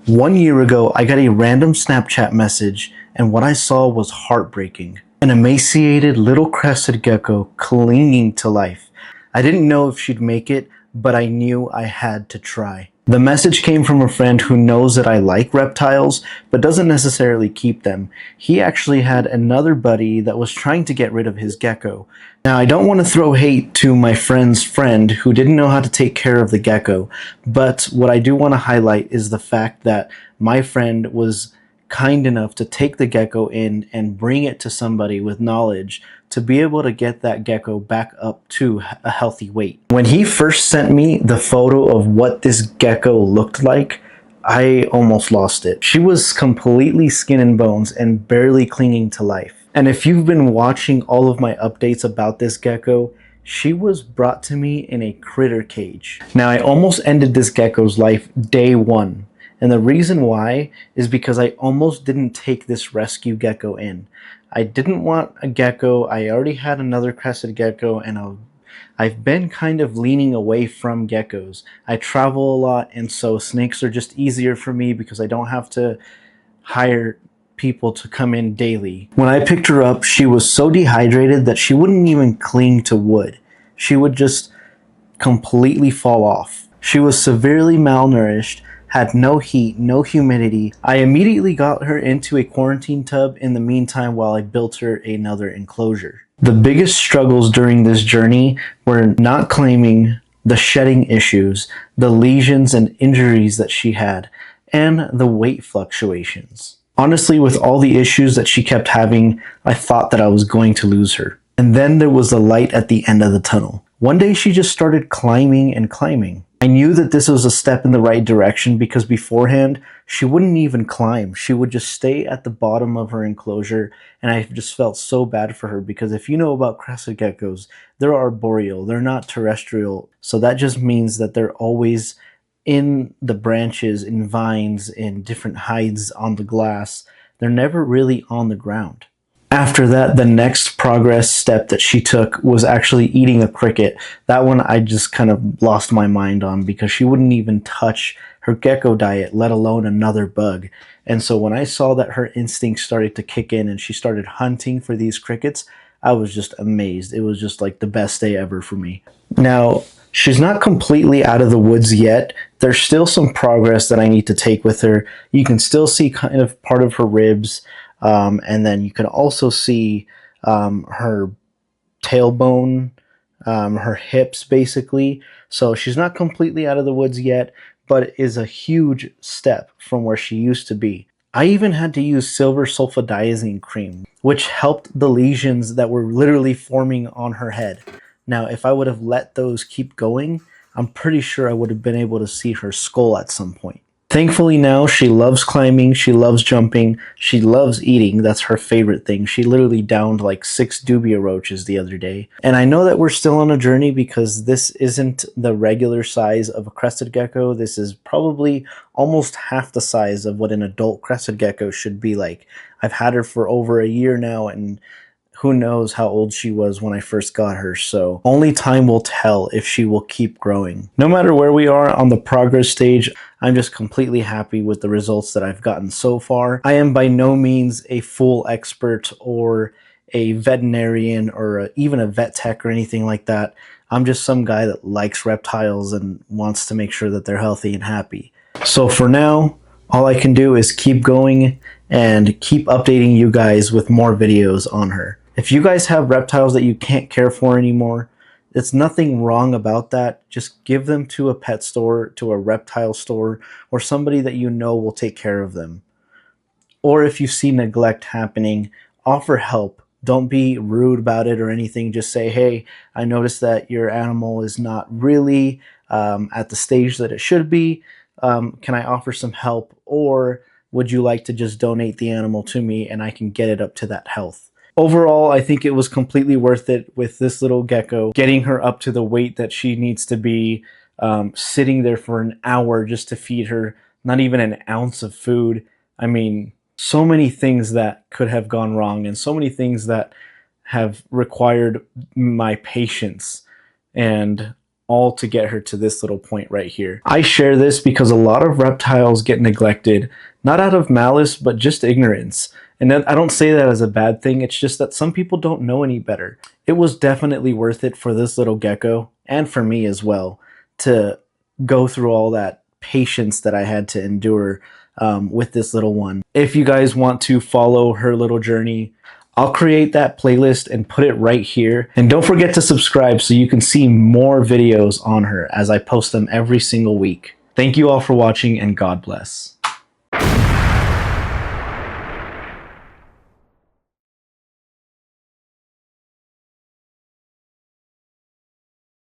1 year ago, I got a random Snapchat message, and what I saw was heartbreaking. An emaciated little crested gecko clinging to life. I didn't know if she'd make it, but I knew I had to try. The message came from a friend who knows that I like reptiles, but doesn't necessarily keep them. He actually had another buddy that was trying to get rid of his gecko. Now, I don't want to throw hate to my friend's friend who didn't know how to take care of the gecko, but what I do want to highlight is the fact that my friend was kind enough to take the gecko in and bring it to somebody with knowledge to be able to get that gecko back up to a healthy weight. When he first sent me the photo of what this gecko looked like, I almost lost it. She was completely skin and bones and barely clinging to life. And if you've been watching all of my updates about this gecko, she was brought to me in a critter cage. Now, I almost ended this gecko's life day one. And the reason why is because I almost didn't take this rescue gecko in. I didn't want a gecko. I already had another crested gecko, and I've been kind of leaning away from geckos. I travel a lot, and so snakes are just easier for me because I don't have to hire people to come in daily. When I picked her up, she was so dehydrated that she wouldn't even cling to wood. She would just completely fall off. She was severely malnourished, had no heat, no humidity. I immediately got her into a quarantine tub in the meantime while I built her another enclosure. The biggest struggles during this journey were not claiming, the shedding issues, the lesions and injuries that she had, and the weight fluctuations. Honestly, with all the issues that she kept having, I thought that I was going to lose her. And then there was the light at the end of the tunnel. One day she just started climbing and climbing. I knew that this was a step in the right direction because beforehand, she wouldn't even climb. She would just stay at the bottom of her enclosure, and I just felt so bad for her because if you know about crested geckos, they're arboreal, they're not terrestrial. So that just means that they're always in the branches, in vines, in different hides on the glass. They're never really on the ground. After that, the next progress step that she took was actually eating a cricket. That one I just kind of lost my mind on because she wouldn't even touch her gecko diet, let alone another bug. And so when I saw that her instincts started to kick in and she started hunting for these crickets, I was just amazed. It was just like the best day ever for me. Now, she's not completely out of the woods yet. There's still some progress that I need to take with her. You can still see kind of part of her ribs. And then you can also see her tailbone, her hips basically. So she's not completely out of the woods yet, but it is a huge step from where she used to be. I even had to use silver sulfadiazine cream, which helped the lesions that were literally forming on her head. Now, if I would have let those keep going, I'm pretty sure I would have been able to see her skull at some point. Thankfully now, she loves climbing, she loves jumping, she loves eating. That's her favorite thing. She literally downed like 6 dubia roaches the other day. And I know that we're still on a journey because this isn't the regular size of a crested gecko. This is probably almost half the size of what an adult crested gecko should be like. I've had her for over a year now, and who knows how old she was when I first got her, so only time will tell if she will keep growing. No matter where we are on the progress stage, I'm just completely happy with the results that I've gotten so far. I am by no means a full expert or a veterinarian or even a vet tech or anything like that. I'm just some guy that likes reptiles and wants to make sure that they're healthy and happy. So for now, all I can do is keep going and keep updating you guys with more videos on her. If you guys have reptiles that you can't care for anymore, there's nothing wrong about that. Just give them to a pet store, to a reptile store, or somebody that you know will take care of them. Or if you see neglect happening, offer help. Don't be rude about it or anything. Just say, hey, I noticed that your animal is not really at the stage that it should be. Can I offer some help? Or would you like to just donate the animal to me and I can get it up to that health? Overall, I think it was completely worth it with this little gecko, getting her up to the weight that she needs to be, sitting there for an hour just to feed her, not even an ounce of food. I mean, so many things that could have gone wrong and so many things that have required my patience. And all to get her to this little point right here. I share this because a lot of reptiles get neglected, not out of malice, but just ignorance. And I don't say that as a bad thing, it's just that some people don't know any better. It was definitely worth it for this little gecko, and for me as well, to go through all that patience that I had to endure with this little one. If you guys want to follow her little journey, I'll create that playlist and put it right here. And don't forget to subscribe so you can see more videos on her as I post them every single week. Thank you all for watching, and God bless.